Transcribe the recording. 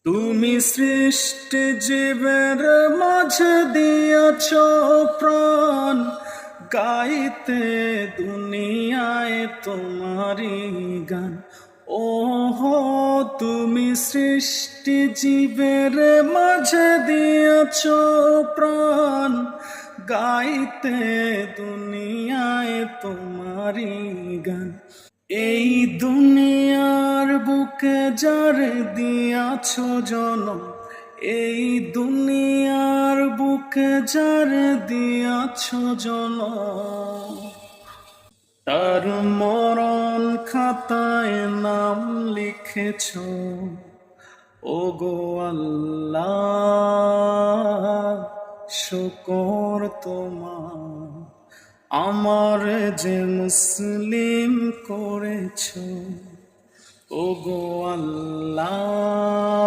তুমি সৃষ্টি জীবের মাঝে দিয়াছ প্রাণ, গাইতে দুনিয়ায় তোমারি গান। ওহো তুমি সৃষ্টি জীবের মাঝে দিয়াছ প্রাণ, গাইতে দুনিয়ায় তোমারি গান। এই দুনিয়ার বুকে যারে দিয়াছ জনম, এই দুনিয়ার বুকে যারে দিয়াছ জনম, তার মরণ খাতায় নাম লিখেছ ওগো আল্লাহ। শুকর তোমার আমার যে মুসলিম করেছ ওগো আল্লাহ।